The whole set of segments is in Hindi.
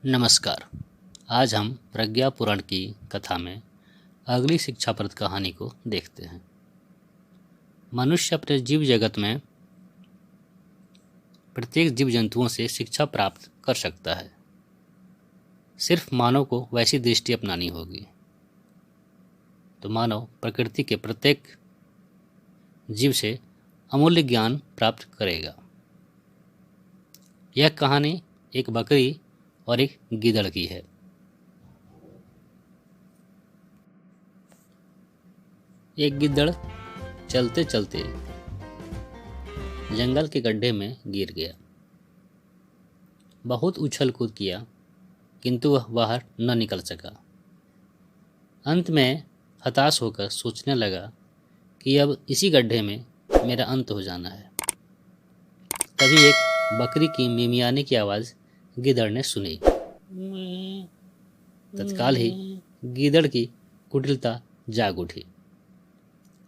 नमस्कार। आज हम प्रज्ञा पुराण की कथा में अगली शिक्षाप्रद कहानी को देखते हैं। मनुष्य अपने जीव जगत में प्रत्येक जीव जंतुओं से शिक्षा प्राप्त कर सकता है। सिर्फ मानव को वैसी दृष्टि अपनानी होगी तो मानव प्रकृति के प्रत्येक जीव से अमूल्य ज्ञान प्राप्त करेगा। यह कहानी एक बकरी और एक गीदड़ की है। एक गिद्दड़ चलते चलते जंगल के गड्ढे में गिर गया। बहुत उछल कूद किया किंतु वह बाहर न निकल सका। अंत में हताश होकर सोचने लगा कि अब इसी गड्ढे में मेरा अंत हो जाना है। तभी एक बकरी की मिमियाने की आवाज़ गीदड़ ने सुनी। तत्काल ही गीदड़ की कुटिलता जाग उठी।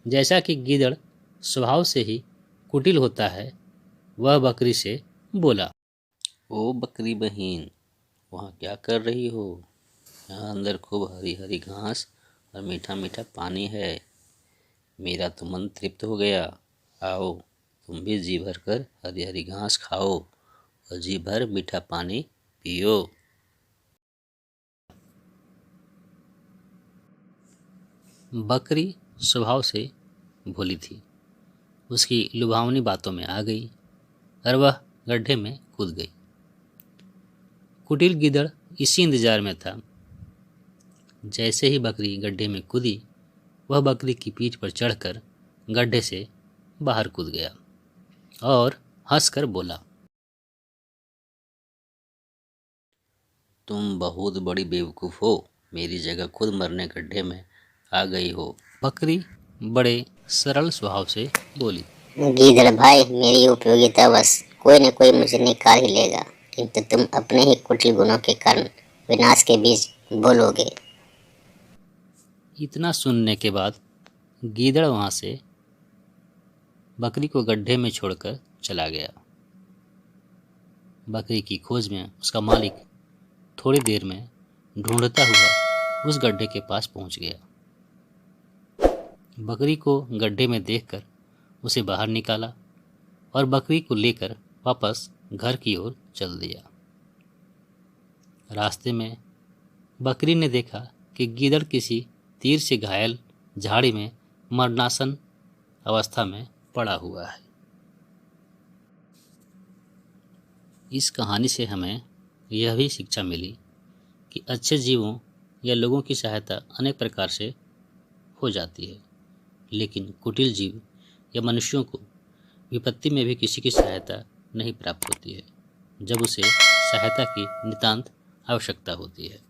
जैसा कि गीदड़ स्वभाव से ही कुटिल होता है, वह बकरी से बोला, ओ बकरी बहन, वहाँ क्या कर रही हो? यहाँ अंदर खूब हरी हरी घास और मीठा मीठा पानी है। मेरा तो मन तृप्त हो गया। आओ तुम भी जी भर कर हरी हरी घास खाओ और जी भर मीठा पानी पियो। बकरी स्वभाव से भोली थी। उसकी लुभावनी बातों में आ गई और वह गड्ढे में कूद गई। कुटिल गीदड़ इसी इंतजार में था। जैसे ही बकरी गड्ढे में कूदी, वह बकरी की पीठ पर चढ़कर गड्ढे से बाहर कूद गया और हंसकर बोला, तुम बहुत बड़ी बेवकूफ़ हो। मेरी जगह खुद मरने गड्ढे में आ गई हो। बकरी बड़े सरल स्वभाव से बोली, गीदड़ भाई, मेरी उपयोगिता बस कोई न कोई मुझे निकाल ही लेगा, किंतु तुम अपने ही कुटिल गुणों के कारण विनाश के बीज बोलोगे। इतना सुनने के बाद गीदड़ वहाँ से बकरी को गड्ढे में छोड़कर चला गया। बकरी की खोज में उसका मालिक थोड़ी देर में ढूंढता हुआ उस गड्ढे के पास पहुंच गया। बकरी को गड्ढे में देखकर उसे बाहर निकाला और बकरी को लेकर वापस घर की ओर चल दिया। रास्ते में बकरी ने देखा कि गीदड़ किसी तीर से घायल झाड़ी में मरणासन अवस्था में पड़ा हुआ है। इस कहानी से हमें यह भी शिक्षा मिली कि अच्छे जीवों या लोगों की सहायता अनेक प्रकार से हो जाती है, लेकिन कुटिल जीव या मनुष्यों को विपत्ति में भी किसी की सहायता नहीं प्राप्त होती है, जब उसे सहायता की नितांत आवश्यकता होती है।